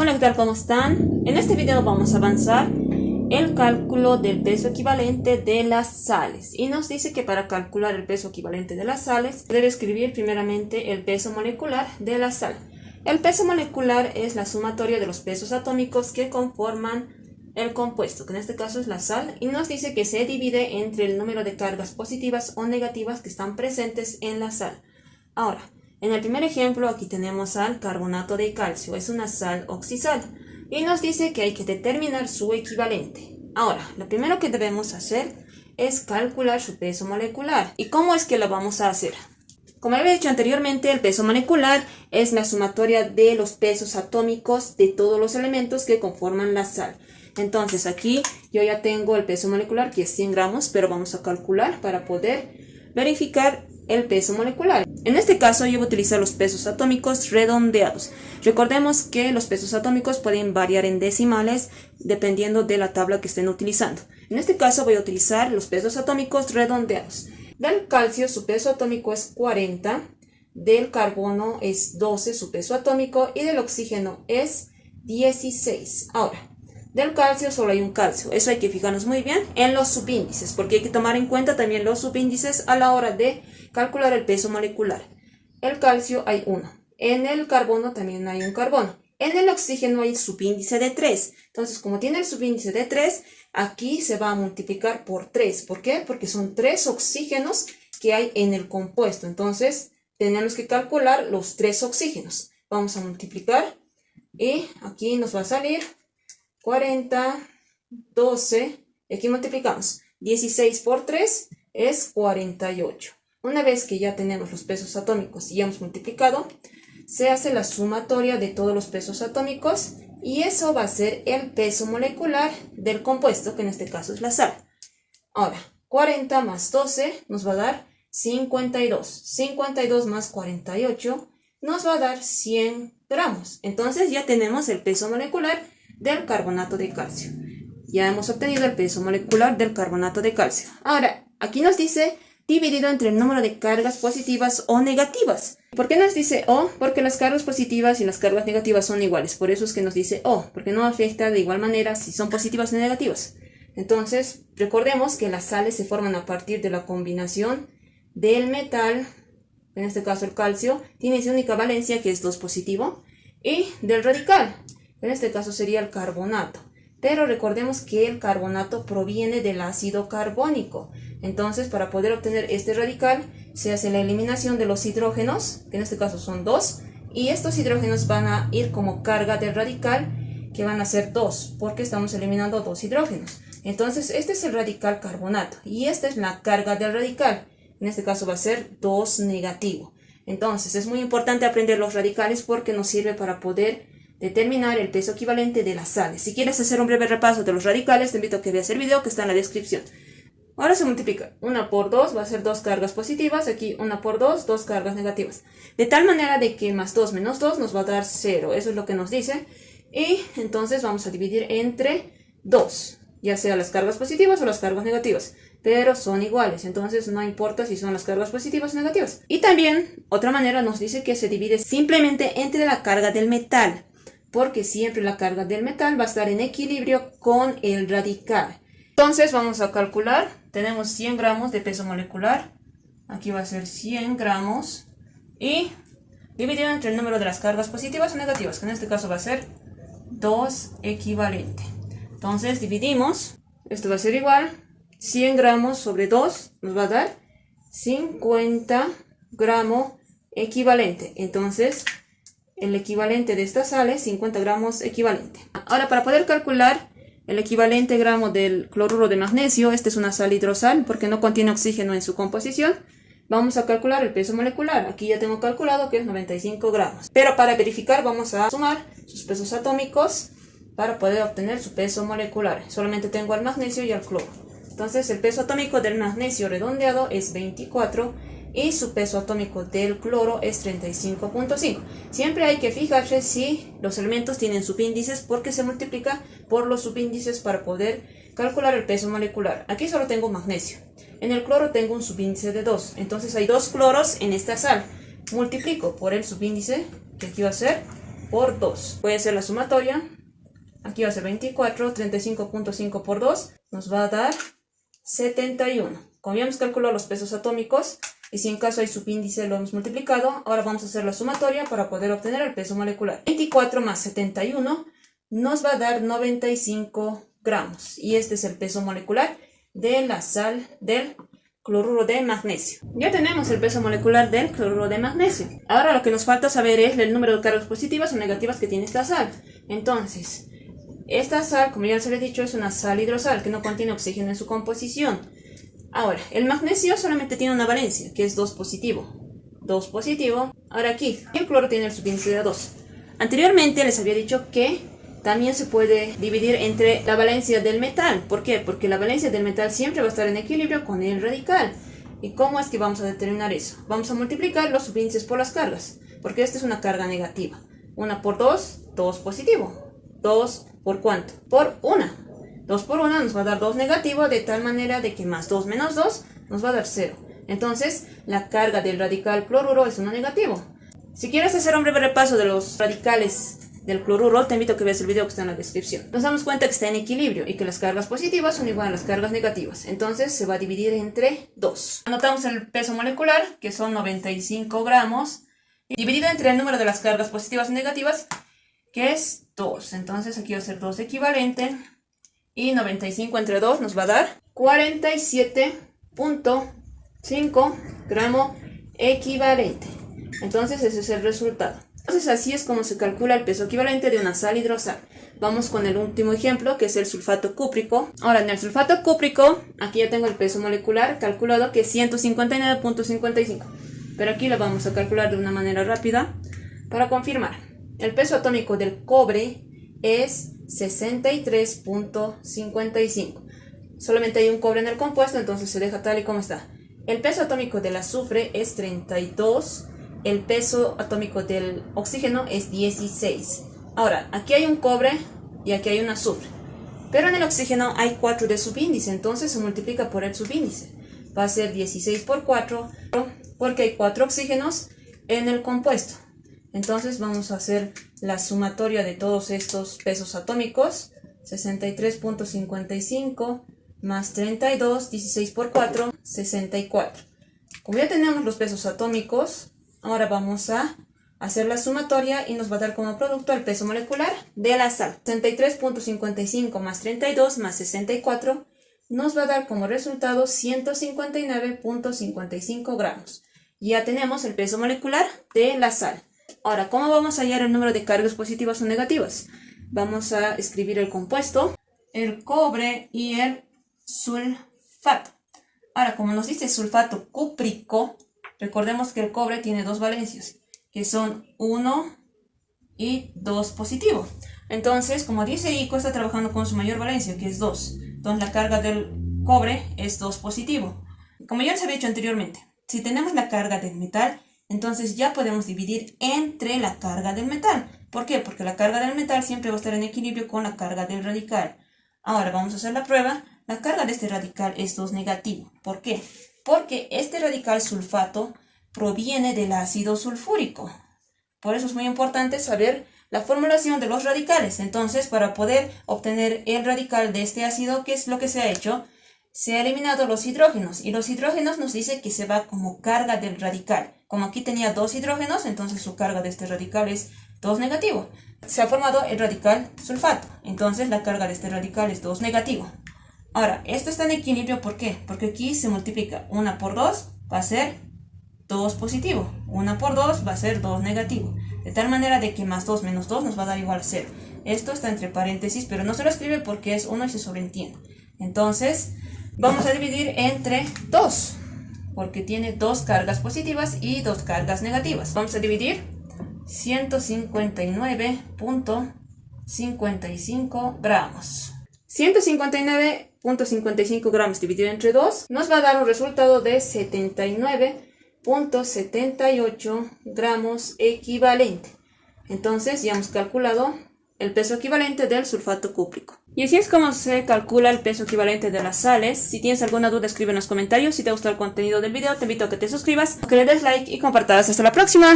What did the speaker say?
Hola, ¿qué tal? ¿Cómo están? En este video vamos a avanzar el cálculo del peso equivalente de las sales. Y nos dice que para calcular el peso equivalente de las sales, debe escribir primeramente el peso molecular de la sal. El peso molecular es la sumatoria de los pesos atómicos que conforman el compuesto, que en este caso es la sal, y nos dice que se divide entre el número de cargas positivas o negativas que están presentes en la sal. Ahora, en el primer ejemplo aquí tenemos al carbonato de calcio, es una sal oxisal, y nos dice que hay que determinar su equivalente. Ahora, lo primero que debemos hacer es calcular su peso molecular. ¿Y cómo es que lo vamos a hacer? Como había dicho anteriormente, el peso molecular es la sumatoria de los pesos atómicos de todos los elementos que conforman la sal. Entonces aquí yo ya tengo el peso molecular, que es 100 gramos, pero vamos a calcular para poder verificar el peso molecular. En este caso yo voy a utilizar los pesos atómicos redondeados. Recordemos que los pesos atómicos pueden variar en decimales dependiendo de la tabla que estén utilizando. En este caso voy a utilizar los pesos atómicos redondeados. Del calcio su peso atómico es 40, del carbono es 12 su peso atómico y del oxígeno es 16. Ahora, del calcio solo hay un calcio, eso hay que fijarnos muy bien en los subíndices, porque hay que tomar en cuenta también los subíndices a la hora de calcular el peso molecular. El calcio hay 1, en el carbono también hay un carbono, en el oxígeno hay subíndice de 3, entonces como tiene el subíndice de 3, aquí se va a multiplicar por 3, ¿por qué? Porque son 3 oxígenos que hay en el compuesto, entonces tenemos que calcular los 3 oxígenos, vamos a multiplicar y aquí nos va a salir 40, 12, y aquí multiplicamos, 16 por 3 es 48. Una vez que ya tenemos los pesos atómicos y ya hemos multiplicado, se hace la sumatoria de todos los pesos atómicos y eso va a ser el peso molecular del compuesto, que en este caso es la sal. Ahora, 40 más 12 nos va a dar 52. 52 más 48 nos va a dar 100 gramos. Entonces ya tenemos el peso molecular del carbonato de calcio. Ya hemos obtenido el peso molecular del carbonato de calcio. Ahora, aquí nos dice dividido entre el número de cargas positivas o negativas. ¿Por qué nos dice O? Porque las cargas positivas y las cargas negativas son iguales. Por eso es que nos dice O, porque no afecta de igual manera si son positivas o negativas. Entonces, recordemos que las sales se forman a partir de la combinación del metal, en este caso el calcio, tiene su única valencia que es 2 positivo, y del radical. En este caso sería el carbonato, pero recordemos que el carbonato proviene del ácido carbónico. Entonces, para poder obtener este radical, se hace la eliminación de los hidrógenos, que en este caso son 2, y estos hidrógenos van a ir como carga del radical, que van a ser 2, porque estamos eliminando 2 hidrógenos. Entonces, este es el radical carbonato, y esta es la carga del radical. En este caso va a ser 2 negativo. Entonces, es muy importante aprender los radicales porque nos sirve para poder determinar el peso equivalente de las sales. Si quieres hacer un breve repaso de los radicales, te invito a que veas el video que está en la descripción. Ahora se multiplica. 1 por 2 va a ser 2 cargas positivas. Aquí 1 por 2, 2 cargas negativas. De tal manera de que más 2 menos 2 nos va a dar 0. Eso es lo que nos dice. Y entonces vamos a dividir entre 2. Ya sea las cargas positivas o las cargas negativas. Pero son iguales. Entonces no importa si son las cargas positivas o negativas. Y también, otra manera nos dice que se divide simplemente entre la carga del metal, porque siempre la carga del metal va a estar en equilibrio con el radical. Entonces vamos a calcular, tenemos 100 gramos de peso molecular, aquí va a ser 100 gramos, y dividido entre el número de las cargas positivas o negativas, que en este caso va a ser 2 equivalente. Entonces dividimos, esto va a ser igual, 100 gramos sobre 2 nos va a dar 50 gramos equivalente. Entonces el equivalente de esta sal es 50 gramos equivalente. Ahora, para poder calcular el equivalente gramo del cloruro de magnesio, esta es una sal hidrosal porque no contiene oxígeno en su composición, vamos a calcular el peso molecular. Aquí ya tengo calculado que es 95 gramos. Pero para verificar vamos a sumar sus pesos atómicos para poder obtener su peso molecular. Solamente tengo el magnesio y el cloro. Entonces el peso atómico del magnesio redondeado es 24 y su peso atómico del cloro es 35.5. Siempre hay que fijarse si los elementos tienen subíndices porque se multiplica por los subíndices para poder calcular el peso molecular. Aquí solo tengo magnesio. En el cloro tengo un subíndice de 2. Entonces hay 2 cloros en esta sal. Multiplico por el subíndice, que aquí va a ser por 2. Voy a hacer la sumatoria. Aquí va a ser 24, 35.5 por 2 nos va a dar 71. Como ya hemos calculado los pesos atómicos, y si en caso hay subíndice lo hemos multiplicado, ahora vamos a hacer la sumatoria para poder obtener el peso molecular. 24 más 71 nos va a dar 95 gramos. Y este es el peso molecular de la sal del cloruro de magnesio. Ya tenemos el peso molecular del cloruro de magnesio. Ahora lo que nos falta saber es el número de cargas positivas o negativas que tiene esta sal. Entonces, esta sal, como ya les he dicho, es una sal hidrosal que no contiene oxígeno en su composición. Ahora, el magnesio solamente tiene una valencia, que es 2 positivo. 2 positivo. Ahora aquí, el cloro tiene el subíndice de 2. Anteriormente les había dicho que también se puede dividir entre la valencia del metal. ¿Por qué? Porque la valencia del metal siempre va a estar en equilibrio con el radical. ¿Y cómo es que vamos a determinar eso? Vamos a multiplicar los subíndices por las cargas, porque esta es una carga negativa. 1 por 2, 2 positivo. 2 por ¿cuánto? Por 1. 2 por 1 nos va a dar 2 negativo, de tal manera de que más 2 menos 2 nos va a dar 0. Entonces, la carga del radical cloruro es 1 negativo. Si quieres hacer un breve repaso de los radicales del cloruro, te invito a que veas el video que está en la descripción. Nos damos cuenta que está en equilibrio y que las cargas positivas son igual a las cargas negativas. Entonces, se va a dividir entre 2. Anotamos el peso molecular, que son 95 gramos, dividido entre el número de las cargas positivas y negativas, que es 2. Entonces, aquí va a ser 2 equivalente. Y 95 entre 2 nos va a dar 47.5 gramo equivalente. Entonces ese es el resultado. Entonces así es como se calcula el peso equivalente de una sal hidrosal. Vamos con el último ejemplo, que es el sulfato cúprico. Ahora, en el sulfato cúprico, aquí ya tengo el peso molecular calculado, que es 159.55. Pero aquí lo vamos a calcular de una manera rápida para confirmar. El peso atómico del cobre es 63.55. Solamente hay un cobre en el compuesto, entonces se deja tal y como está. El peso atómico del azufre es 32. El peso atómico del oxígeno es 16. Ahora, aquí hay un cobre y aquí hay un azufre. Pero en el oxígeno hay 4 de subíndice, entonces se multiplica por el subíndice. Va a ser 16 por 4, porque hay 4 oxígenos en el compuesto. Entonces vamos a hacer la sumatoria de todos estos pesos atómicos. 63.55 más 32, 16 por 4, 64. Como ya tenemos los pesos atómicos, ahora vamos a hacer la sumatoria y nos va a dar como producto el peso molecular de la sal. 63.55 más 32 más 64 nos va a dar como resultado 159.55 gramos. Ya tenemos el peso molecular de la sal. Ahora, ¿cómo vamos a hallar el número de cargas positivas o negativas? Vamos a escribir el compuesto, el cobre y el sulfato. Ahora, como nos dice sulfato cúprico, recordemos que el cobre tiene 2 valencias, que son 1 y 2 positivo. Entonces, como dice ICO, está trabajando con su mayor valencia, que es 2. Entonces, la carga del cobre es 2 positivo. Como ya les había dicho anteriormente, si tenemos la carga del metal, entonces ya podemos dividir entre la carga del metal. ¿Por qué? Porque la carga del metal siempre va a estar en equilibrio con la carga del radical. Ahora vamos a hacer la prueba. La carga de este radical es 2 negativo. ¿Por qué? Porque este radical sulfato proviene del ácido sulfúrico. Por eso es muy importante saber la formulación de los radicales. Entonces, para poder obtener el radical de este ácido, ¿qué es lo que se ha hecho? Se ha eliminado los hidrógenos, y los hidrógenos nos dice que se va como carga del radical. Como aquí tenía 2 hidrógenos, entonces su carga de este radical es 2 negativo. Se ha formado el radical sulfato, entonces la carga de este radical es 2 negativo. Ahora, esto está en equilibrio, ¿por qué? Porque aquí se multiplica 1 por 2, va a ser 2 positivo. 1 por 2 va a ser 2 negativo. De tal manera de que más 2 menos 2 nos va a dar igual a 0. Esto está entre paréntesis, pero no se lo escribe porque es 1 y se sobreentiende. Entonces, vamos a dividir entre 2, porque tiene 2 cargas positivas y 2 cargas negativas. Vamos a dividir 159.55 gramos. 159.55 gramos dividido entre 2 nos va a dar un resultado de 79.78 gramos equivalente. Entonces ya hemos calculado el peso equivalente del sulfato cúprico. Y así es como se calcula el peso equivalente de las sales. Si tienes alguna duda, escribe en los comentarios. Si te gustó el contenido del video, te invito a que te suscribas, que le des like y compartas. Hasta la próxima.